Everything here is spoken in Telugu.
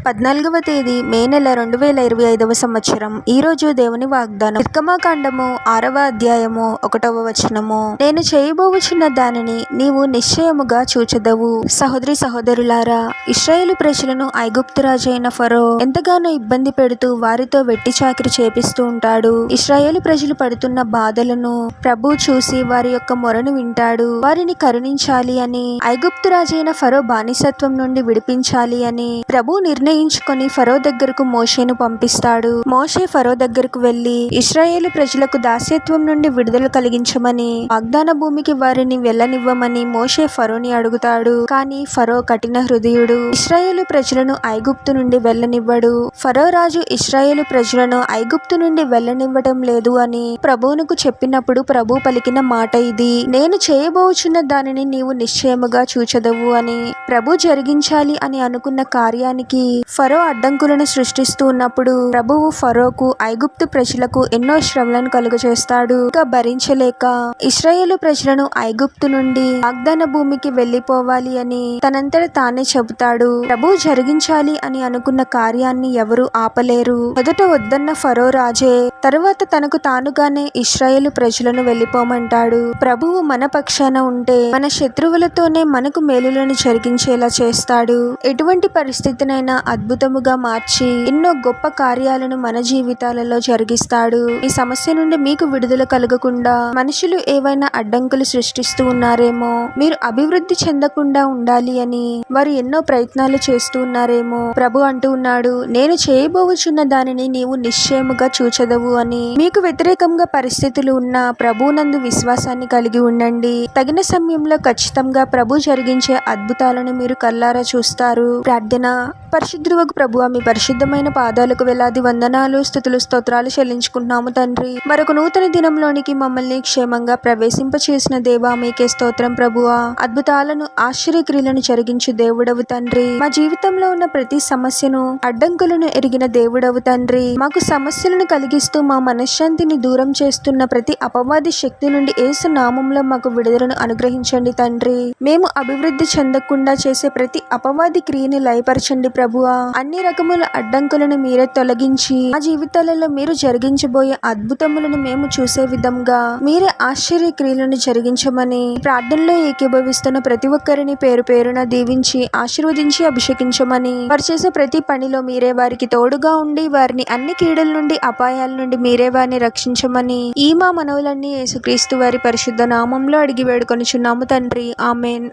14వ తేదీ మే నెల 2025వ సంవత్సరం. ఈ రోజు దేవుని వాగ్దానం. నిర్గమకాండము 6వ అధ్యాయము 1వ వచనము. నేను చేయబోవుచున్న దానిని నీవు నిశ్చయముగా చూచెదవు. సహోదరి సహోదరులారా, ఇశ్రాయేలు ప్రజలను ఐగుప్తు రాజైన ఫరో ఎంతగానో ఇబ్బంది పెడుతూ వారితో వెట్టి చాకిరి చేపిస్తూ ఉంటాడు. ఇశ్రాయేలు ప్రజలు పడుతున్న బాధలను ప్రభు చూసి వారి యొక్క మొరను వింటాడు. వారిని కరుణించాలి అని, ఐగుప్తు రాజైన ఫరో బానిసత్వం నుండి విడిపించాలి అని ప్రభు నిర్ణయించుకొని ఫరో దగ్గరకు మోషేను పంపిస్తాడు. మోషే ఫరో దగ్గరకు వెళ్లి ఇశ్రాయేలు ప్రజలకు దాస్యత్వం నుండి విడుదల కలిగించమని, వాగ్దాన భూమికి వారిని వెళ్ళనివ్వమని మోషే ఫరోని అడుగుతాడు. కానీ ఫరో కఠిన హృదయుడు. ఇశ్రాయేలు ప్రజలను ఐగుప్తు నుండి వెళ్ళనివ్వడు. ఫరో రాజు ఇశ్రాయేలు ప్రజలను ఐగుప్తు నుండి వెళ్ళనివ్వటం లేదు అని ప్రభువునకు చెప్పినప్పుడు ప్రభు పలికిన మాట ఇది: నేను చేయబోచున్న దానిని నీవు నిశ్చయముగా చూచెదవు అని. ప్రభు జరిగించాలి అని అనుకున్న కార్యానికి ఫరో అడ్డంకులను సృష్టిస్తూ ఉన్నప్పుడు ప్రభువు ఫరోకు, ఐగుప్తు ప్రజలకు ఎన్నో శ్రమలను కలుగజేస్తాడు. ఇంకా భరించలేక ఇశ్రాయేలు ప్రజలను ఐగుప్తు నుండి వాగ్దాన భూమికి వెళ్లిపోవాలి అని తనంతట తానే చెబుతాడు. ప్రభు జరిగించాలి అని అనుకున్న కార్యాన్ని ఎవరు ఆపలేరు. మొదట వద్దన్న ఫరో రాజే తరువాత తనకు తానుగానే ఇశ్రాయేలు ప్రజలను వెళ్లిపోమంటాడు. ప్రభువు మన పక్షాన ఉంటే మన శత్రువులతోనే మనకు మేలులను జరిగించేలా చేస్తాడు. ఎటువంటి పరిస్థితినైనా అద్భుతముగా మార్చి ఎన్నో గొప్ప కార్యాలను మన జీవితాలలో జరిగిస్తాడు. ఈ సమస్య నుండి మీకు విడుదల కలగకుండా మనుషులు ఏవైనా అడ్డంకులు సృష్టిస్తూ ఉన్నారేమో, మీరు అభివృద్ధి చెందకుండా ఉండాలి అని వారు ఎన్నో ప్రయత్నాలు చేస్తూ ఉన్నారేమో. ప్రభు అంటూ ఉన్నాడు, నేను చేయబోచున్న దానిని నీవు నిశ్చయముగా చూచెదవు అని. మీకు వ్యతిరేకంగా పరిస్థితులు ఉన్నా ప్రభువునందు విశ్వాసాన్ని కలిగి ఉండండి. తగిన సమయంలో ఖచ్చితంగా ప్రభు జరిగించే అద్భుతాలను మీరు కల్లారా చూస్తారు. ప్రార్థన. పరిశుద్ధువగు ప్రభువా, మీ పరిశుద్ధమైన పాదాలకు వేలాది వందనాలు, స్తుతులు, స్తోత్రాలు చెల్లించుకుంటున్నాము తండ్రి. మరొక నూతన దినంలోనికి మమ్మల్ని క్షేమంగా ప్రవేశింపచేసిన దేవా, మీకే స్తోత్రం ప్రభువా. అద్భుతాలను, ఆశ్చర్యక్రియలను జరిగించు దేవుడవు తండ్రి. మా జీవితంలో ఉన్న ప్రతి సమస్యను, అడ్డంకులను ఎరిగిన దేవుడవు తండ్రి. మాకు సమస్యలను కలిగిస్తూ మా మనశ్శాంతిని దూరం చేస్తున్న ప్రతి అపవాది శక్తి నుండి యేసు నామంలో మాకు విడుదలను అనుగ్రహించండి తండ్రి. మేము అభివృద్ధి చెందకుండా చేసే ప్రతి అపవాది క్రియని లయపరచండి ప్రభువా. అన్ని రకముల అడ్డంకులను మీరే తొలగించి మా జీవితాలలో మీరు జరిగించబోయే అద్భుతములను మేము చూసే విధంగా మీరే ఆశ్చర్య క్రియలను జరిగించమని ప్రార్థనలో ఏకీభవిస్తున్న ప్రతి ఒక్కరిని పేరు పేరున దీవించి ఆశీర్వదించి అభిషేకించమని, వారు చేసే ప్రతి పనిలో మీరే వారికి తోడుగా ఉండి వారిని అన్ని కీడుల నుండి, అపాయాల నుండి మీరే వారిని రక్షించమని ఈ మా మనవులన్నీ యేసుక్రీస్తు వారి పరిశుద్ధ నామంలో అడిగి వేడుకొనుచున్నాము తండ్రి. ఆమేన్.